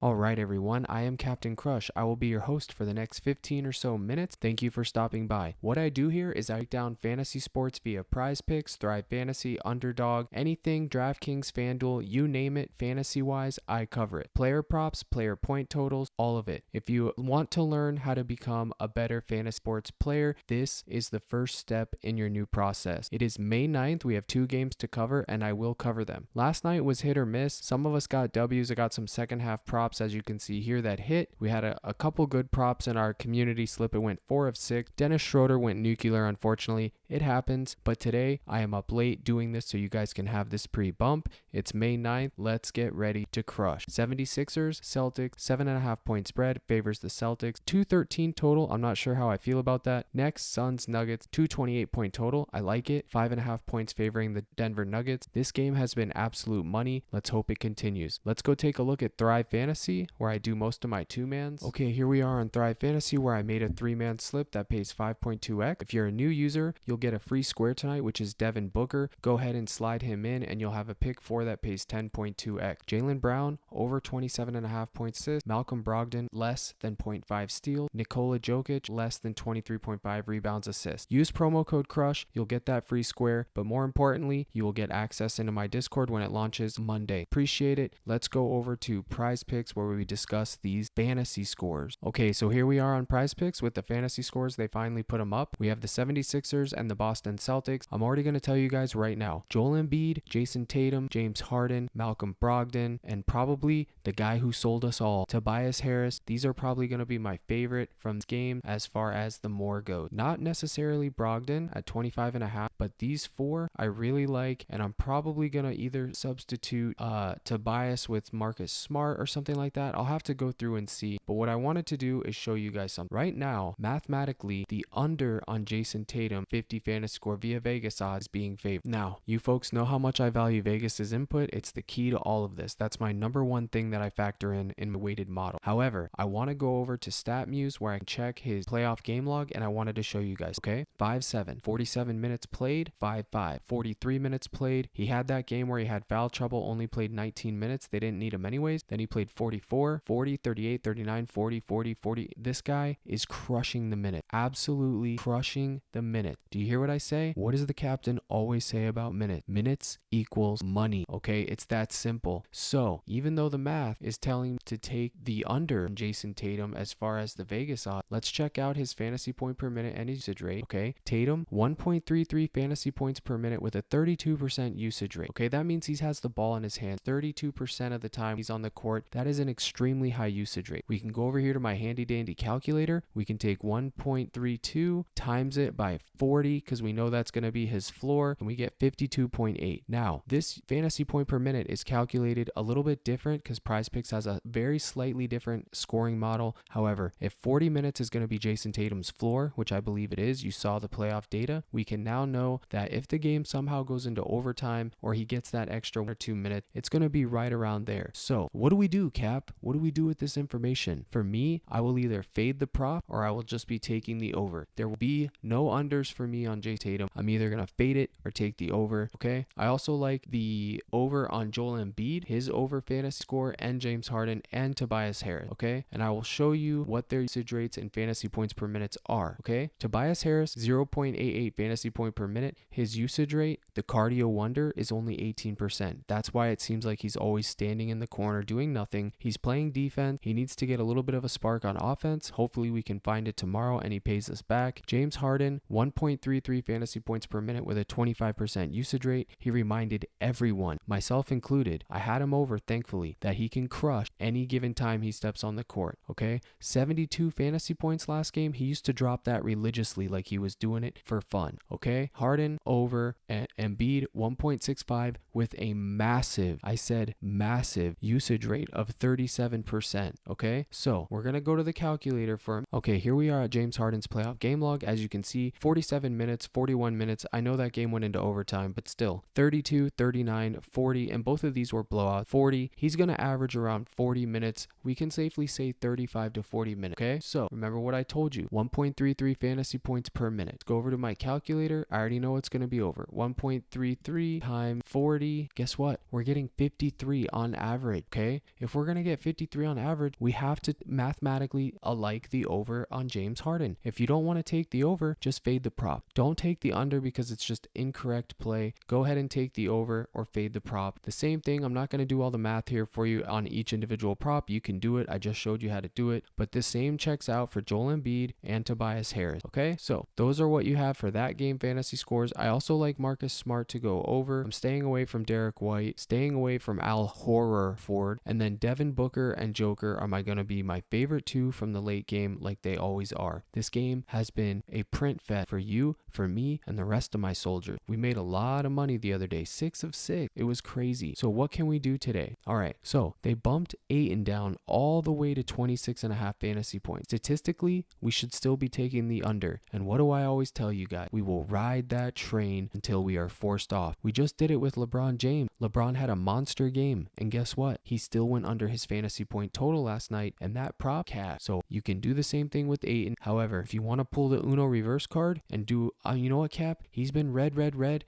Alright everyone, I am Captain Crush. I will be your host for the next 15 or so minutes. Thank you for stopping by. What I do here is I break down fantasy sports via PrizePicks, Thrive Fantasy, Underdog, anything, DraftKings, FanDuel, you name it, fantasy-wise, I cover it. Player props, player point totals, all of it. If you want to learn how to become a better fantasy sports player, this is the first step in your new process. It is May 9th. We have 2 games to cover and I will cover them. Last night was hit or miss. Some of us got W's. I got some second half props as you can see here that hit. We had a couple good props in our community slip. It went 4 of 6. Dennis Schroeder went nuclear, unfortunately. It happens, but today I am up late doing this so you guys can have this pre-bump. It's May 9th. Let's get ready to crush. 76ers, Celtics, 7.5 point spread favors the Celtics. 213 total. I'm not sure how I feel about that. Next, Suns, Nuggets, 228 point total. I like it. 5.5 points favoring the Denver Nuggets. This game has been absolute money. Let's hope it continues. Let's go take a look at Thrive Fantasy, where I do most of my 2-mans. Okay, here we are on Thrive Fantasy, where I made a 3-man slip that pays 5.2x. If you're a new user, you'll get a free square tonight, which is Devin Booker. Go ahead and slide him in, and you'll have a pick 4 that pays 10.2x. Jaylen Brown, over 27.5 points assists. Malcolm Brogdon, less than 0.5 steals. Nikola Jokic, less than 23.5 rebounds assists. Use promo code CRUSH, you'll get that free square, but more importantly, you will get access into my Discord when it launches Monday. Appreciate it. Let's go over to PrizePicks, where we discuss these fantasy scores. Okay, so here we are on PrizePicks with the fantasy scores. They finally put them up. We have the 76ers and the Boston Celtics. I'm already going to tell you guys right now. Joel Embiid, Jason Tatum, James Harden, Malcolm Brogdon, and probably the guy who sold us all, Tobias Harris. These are probably going to be my favorite from this game as far as the more goes. Not necessarily Brogdon at 25.5, but these 4 I really like, and I'm probably going to either substitute Tobias with Marcus Smart or something like that. I'll have to go through and see, but what I wanted to do is show you guys something. Right now, mathematically, the under on Jason Tatum 50 fantasy score via Vegas odds being favored. Now, you folks know how much I value Vegas's input. It's the key to all of this. That's my number one thing that I factor in my weighted model. However, I want to go over to StatMuse where I can check his playoff game log, and I wanted to show you guys. Okay, 5-7, 47 minutes played, 5-5, 43 minutes played. He had that game where he had foul trouble, only played 19 minutes. They didn't need him anyways. Then he played 44, 40, 38, 39, 40, 40, 40. This guy is crushing the minute. Absolutely crushing the minute. Do you hear what I say? What does the captain always say about minutes? Minutes equals money. Okay, it's that simple. So even though the math is telling to take the under on Jason Tatum as far as the Vegas odds, let's check out his fantasy point per minute and usage rate. Okay, Tatum 1.33 fantasy points per minute with a 32% usage rate. Okay, that means he has the ball in his hand 32% of the time he's on the court. That is an extremely high usage rate. We can go over here to my handy dandy calculator. We can take 1.32 times it by 40 because we know that's going to be his floor, and we get 52.8. Now, this fantasy point per minute is calculated a little bit different because PrizePicks has a very slightly different scoring model. However, if 40 minutes is going to be Jason Tatum's floor, which I believe it is, you saw the playoff data, we can now know that if the game somehow goes into overtime or he gets that extra 1 or 2 minutes, it's going to be right around there. So what do we do, Cap? What do we do with this information? For me, I will either fade the prop or I will just be taking the over. There will be no unders for me on Jason Tatum. I'm either going to fade it or take the over. Okay. I also like the over on Joel Embiid, his over fantasy score, and James Harden and Tobias Harris. Okay. And I will show you what their usage rates and fantasy points per minute are. Okay. Tobias Harris, 0.88 fantasy point per minute. His usage rate, the cardio wonder, is only 18%. That's why it seems like he's always standing in the corner doing nothing. He's playing defense. He needs to get a little bit of a spark on offense. Hopefully we can find it tomorrow and he pays us back. James Harden, 1.33 fantasy points per minute with a 25% usage rate. He reminded everyone, myself included, I had him over thankfully, that he can crush any given time he steps on the court. Okay, 72 fantasy points last game. He used to drop that religiously like he was doing it for fun. Okay, Harden over, and Embiid 1.65 with a massive, I said massive, usage rate of 37%. Okay, so we're gonna go to the calculator for him. Okay, here we are at James Harden's playoff game log. As you can see, 47 minutes, 41 minutes. I know that game went into overtime, but still 32, 39, 40, and both of these were blowout. 40, he's gonna average around 40 minutes. We can safely say 35 to 40 minutes. Okay, so remember what I told you, 1.33 fantasy points per minute. Let's go over to my calculator. I already know it's gonna be over. 1.33 times 40. Guess what? We're getting 53 on average. Okay, if we're gonna get get 53 on average, we have to mathematically like the over on James Harden. If you don't want to take the over, just fade the prop. Don't take the under because it's just incorrect play. Go ahead and take the over or fade the prop. The same thing, I'm not going to do all the math here for you on each individual prop. You can do it. I just showed you how to do it. But the same checks out for Joel Embiid and Tobias Harris. Okay, so those are what you have for that game fantasy scores. I also like Marcus Smart to go over. I'm staying away from Derek White, staying away from Al Horford, and then Devin Booker and Joker are going to be my favorite two from the late game like they always are. This game has been a print fest for you, for me, and the rest of my soldiers. We made a lot of money the other day, 6 of 6. It was crazy. So what can we do today? All right, so they bumped Ayton down all the way to 26.5 fantasy points. Statistically, we should still be taking the under. And what do I always tell you guys? We will ride that train until we are forced off. We just did it with LeBron James. LeBron had a monster game, and guess what? He still went under his fantasy point total last night, and that prop capped. So you can do the same thing with Ayton. However, if you want to pull the Uno reverse card and do, you know what, Cap? He's been red.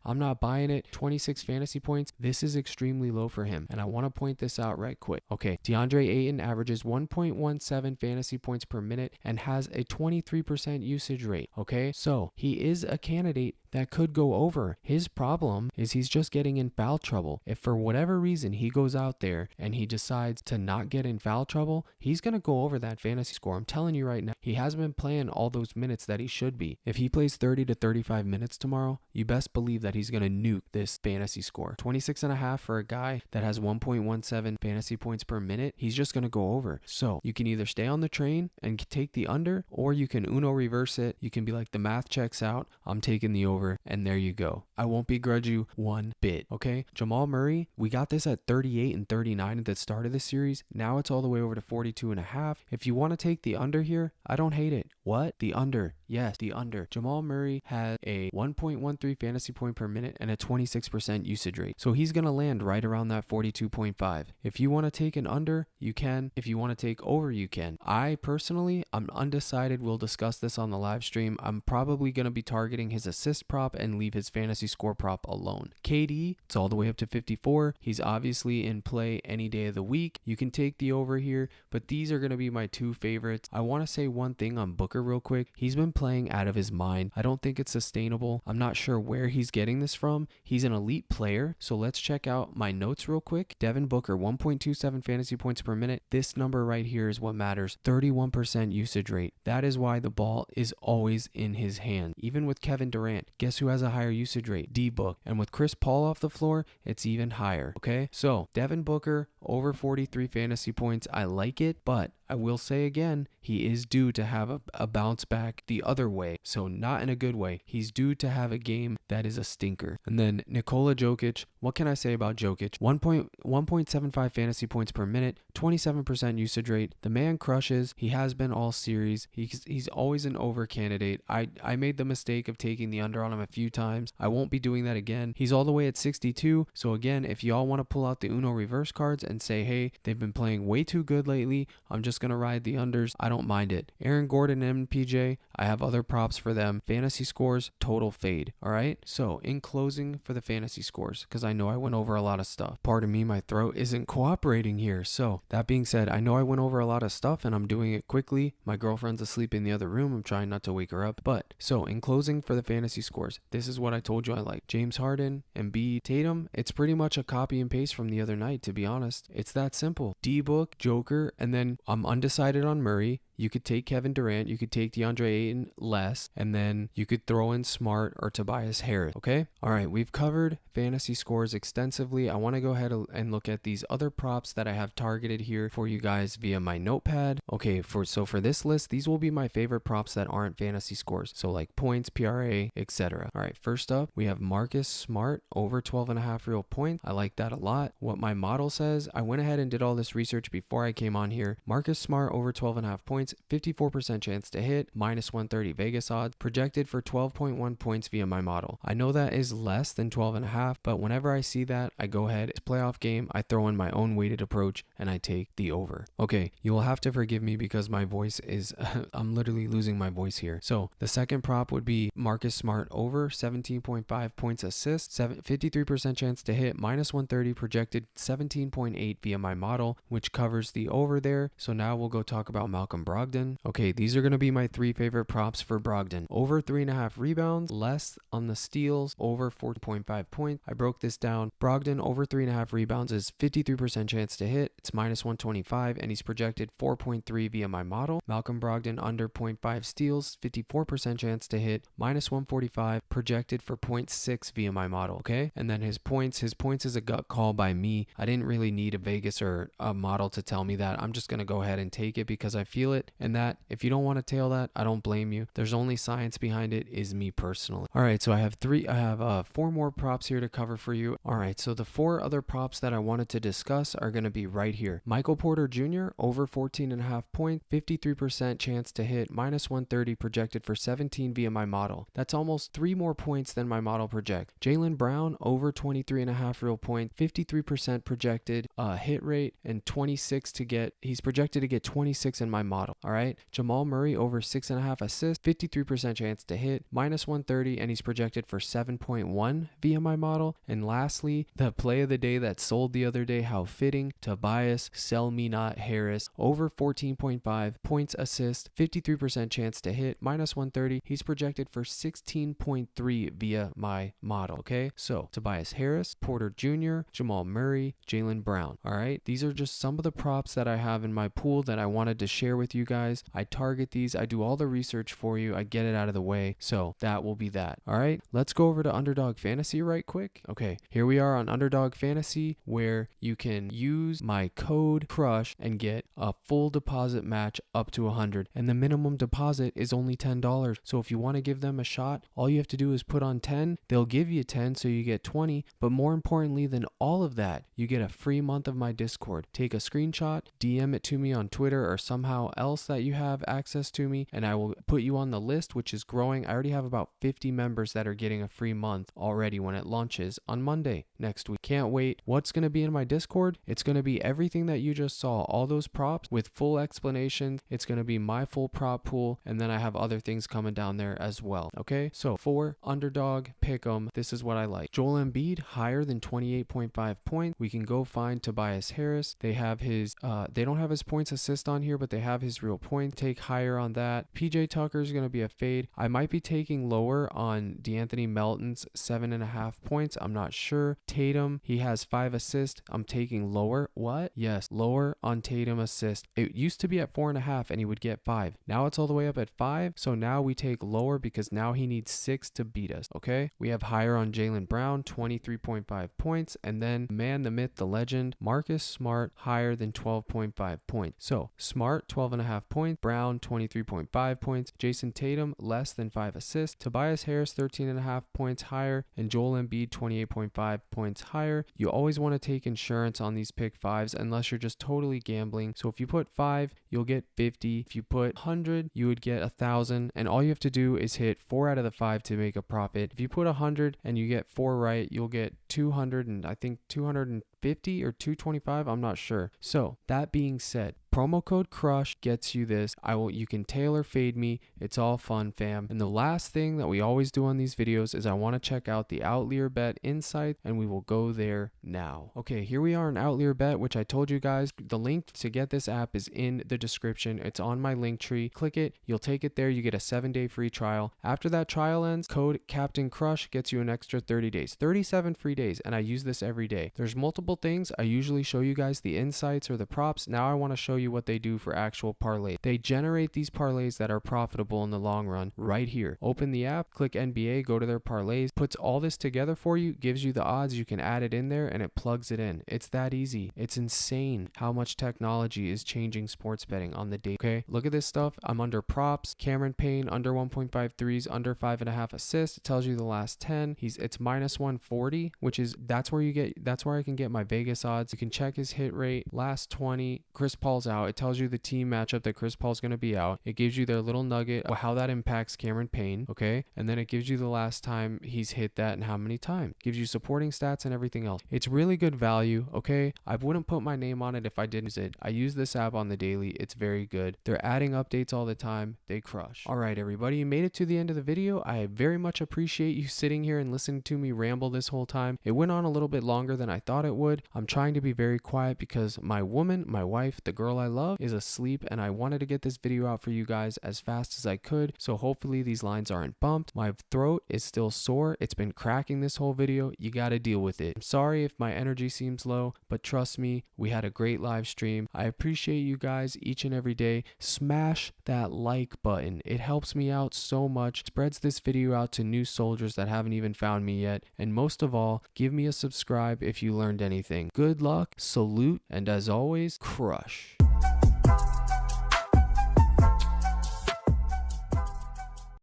I'm not buying it. 26 fantasy points. This is extremely low for him, and I want to point this out right quick. Okay, DeAndre Ayton averages 1.17 fantasy points per minute and has a 23% usage rate. Okay, so he is a candidate that could go over. His problem is he's just getting in foul trouble. If for whatever reason he goes out there and he decides to not get in foul trouble, he's going to go over that fantasy score. I'm telling you right now, he hasn't been playing all those minutes that he should be. If he plays 30 to 35 minutes tomorrow, you best believe that he's going to nuke this fantasy score. 26.5 for a guy that has 1.17 fantasy points per minute, he's just going to go over. So you can either stay on the train and take the under, or you can Uno reverse it. You can be like, the math checks out, I'm taking the over. And there you go. I won't begrudge you one bit. Okay, Jamal Murray, we got this at 38 and 39 at the start of the series. Now it's all the way over to 42.5. If you want to take the under here, I don't hate it. What? The under. Yes, the under. Jamal Murray has a 1.13 fantasy point per minute and a 26% usage rate. So he's going to land right around that 42.5. If you want to take an under, you can. If you want to take over, you can. I personally, I'm undecided. We'll discuss this on the live stream. I'm probably going to be targeting his assist prop and leave his fantasy score prop alone. KD, it's all the way up to 54. He's obviously in play any day of the week. You can take the over here, but these are going to be my two favorites. I want to say one thing on Booker real quick. He's been playing out of his mind. I don't think it's sustainable. I'm not sure where he's getting this from. He's an elite player. So let's check out my notes real quick. Devin Booker, 1.27 fantasy points per minute. This number right here is what matters. 31% usage rate. That is why the ball is always in his hand. Even with Kevin Durant, guess who has a higher usage rate? D-Book. And with Chris Paul off the floor, it's even higher. Okay, so Devin Booker over 43 fantasy points. I like it, but I will say again, he is due to have a bounce back the other way. So not in a good way. He's due to have a game that is a stinker. And then Nikola Jokic, what can I say about Jokic? 1.75 fantasy points per minute, 27% usage rate. The man crushes. He has been all series. He's always an over candidate. I made the mistake of taking the under on him a few times. I won't be doing that again. He's all the way at 62. So again, if y'all want to pull out the Uno reverse cards and say, hey, they've been playing way too good lately, I'm just going to ride the unders, I don't mind it. Aaron Gordon and MPJ, I have other props for them. Fantasy scores, total fade. All right. So in closing for the fantasy scores, because I know I went over a lot of stuff. Pardon me, my throat isn't cooperating here. So that being said, I know I went over a lot of stuff and I'm doing it quickly. My girlfriend's asleep in the other room. I'm trying not to wake her up. But so in closing for the fantasy scores, this is what I told you I like. James Harden, Embiid, Tatum, it's pretty much a copy and paste from the other night, to be honest. It's that simple. D-Book, Joker, and then I'm undecided on Murray. You could take Kevin Durant, you could take DeAndre Ayton less, and then you could throw in Smart or Tobias Harris, okay? All right, we've covered fantasy scores extensively. I want to go ahead and look at these other props that I have targeted here for you guys via my notepad. Okay, so for this list, these will be my favorite props that aren't fantasy scores. So like points, PRA, etc. All right, first up, we have Marcus Smart over 12.5 real points. I like that a lot. What my model says, I went ahead and did all this research before I came on here. Marcus Smart over 12.5 points points, 54% chance to hit, minus 130 Vegas odds, projected for 12.1 points via my model. I know that is less than 12.5, but whenever I see that, I go ahead, it's a playoff game, I throw in my own weighted approach, and I take the over. Okay, you will have to forgive me because my voice is, I'm literally losing my voice here. So the second prop would be Marcus Smart over 17.5 points assist, 53% chance to hit, minus 130, projected 17.8 via my model, which covers the over there. So now we'll go talk about Malcolm Brogdon. Okay, these are going to be my 3 favorite props for Brogdon. Over 3.5 rebounds, less on the steals, over 4.5 points. I broke this down. Brogdon over 3.5 rebounds is 53% chance to hit. It's minus 125, and he's projected 4.3 via my model. Malcolm Brogdon under 0.5 steals, 54% chance to hit, minus 145, projected for 0.6 via my model. Okay, and then his points is a gut call by me. I didn't really need a Vegas or a model to tell me that. I'm just going to go ahead and take it because I feel it, and that if you don't want to tail that, I don't blame you. There's only science behind it, is me personally. All right, so I have 4 more props here to cover for you. All right, so the 4 other props that I wanted to discuss are going to be right here. Michael Porter Jr. over 14.5 points, 53% chance to hit, minus 130, projected for 17 via my model. That's almost 3 more points than my model project. Jaylen Brown over 23.5 real point, 53% projected hit rate, and 26 to get, he's projected to get 26 in my model. All right, Jamal Murray over 6.5 assists, 53% chance to hit, minus 130, and he's projected for 7.1 via my model. And lastly, the play of the day that sold the other day, how fitting, Tobias Sell Me Not Harris over 14.5 points assist, 53% chance to hit, minus 130, he's projected for 16.3 via my model. Okay, so Tobias Harris, Porter Jr., Jamal Murray, Jaylen Brown. All right, these are just some of the props that I have in my pool that I wanted to share with you guys. I target these, I do all the research for you, I get it out of the way, so that will be that. All right, let's go over to Underdog Fantasy right quick. Okay, here we are on Underdog Fantasy, where you can use my code CRUSH and get a full deposit match up to 100, and the minimum deposit is only $10. So if you want to give them a shot, all you have to do is put on 10, they'll give you 10, so you get 20, but more importantly than all of that, you get a free month of my Discord. Take a screenshot, DM it to me on Twitter or somehow else that you have access to me, and I will put you on the list, which is growing. I already have about 50 members that are getting a free month already when it launches on Monday next week. Can't wait. What's going to be in my Discord? It's going to be everything that you just saw, all those props with full explanations. It's going to be my full prop pool, and then I have other things coming down there as well. Okay, so for Underdog Pick'em, this is what I like. Joel Embiid higher than 28.5 points. We can go find Tobias Harris. They have his they don't have his points assist on here, but they have his real points. Take higher on that. PJ Tucker is going to be a fade. I might be taking lower on DeAnthony Melton's 7.5 points. I'm not sure. Tatum, he has 5 assists. I'm taking lower. What? Yes, lower on Tatum assist. It used to be at 4.5 and he would get 5. Now it's all the way up at 5. So now we take lower because now he needs 6 to beat us. Okay. We have higher on Jaylen Brown, 23.5 points. And then the man, the myth, the legend, Marcus Smart, higher than 12.5 points. So Smart, 12.5 points. Brown, 23.5 points. Jason Tatum, less than 5 assists. Tobias Harris, 13.5 points higher. And Joel Embiid, 28.5 points higher. You always want to take insurance on these pick 5s unless you're just totally gambling. So if you put 5, you'll get 50. If you put 100, you would get 1,000. And all you have to do is hit 4 out of the 5 to make a profit. If you put 100 and you get 4 right, you'll get 200 and I think 250 or 225. I'm not sure. So that being said, promo code CRUSH gets you this. You can tailor fade me. It's all fun, fam. And the last thing that we always do on these videos is I want to check out the Outlier Bet Insight, and we will go there now. Okay, here we are in Outlier Bet, which I told you guys, the link to get this app is in the description. It's on my link tree. Click it. You'll take it there. You get a 7-day free trial. After that trial ends, code Captain Crush gets you an extra 30 days, 37 free days. And I use this every day. There's multiple things. I usually show you guys the insights or the props. Now I want to show you what they do for actual parlays. They generate these parlays that are profitable in the long run right here. Open the app, click NBA, go to their parlays, puts all this together for you, gives you the odds, you can add it in there and it plugs it in. It's that easy. It's insane how much technology is changing sports betting on the day. Okay, look at this stuff. I'm under props. Cameron Payne under 1.5 threes, under 5.5 assists. It tells you the last 10. It's minus 140, which is that's where I can get my Vegas odds. You can check his hit rate, last 20, Chris Paul's out. It tells you the team matchup that Chris Paul's going to be out. It gives you their little nugget of how that impacts Cameron Payne, okay? And then it gives you the last time he's hit that and how many times. Gives you supporting stats and everything else. It's really good value, okay? I wouldn't put my name on it if I didn't use it. I use this app on the daily. It's very good. They're adding updates all the time. They crush. All right, everybody, you made it to the end of the video. I very much appreciate you sitting here and listening to me ramble this whole time. It went on a little bit longer than I thought it would. I'm trying to be very quiet because my woman, my wife, the girl I love, is asleep, and I wanted to get this video out for you guys as fast as I could, so hopefully these lines aren't bumped. My throat is still sore. It's been cracking this whole video. You gotta deal with it. I'm sorry if my energy seems low, but trust me, we had a great live stream. I appreciate you guys each and every day. Smash that like button. It helps me out so much. Spreads this video out to new soldiers that haven't even found me yet. And most of all, give me a subscribe if you learned anything. Good luck, salute, and as always, crush.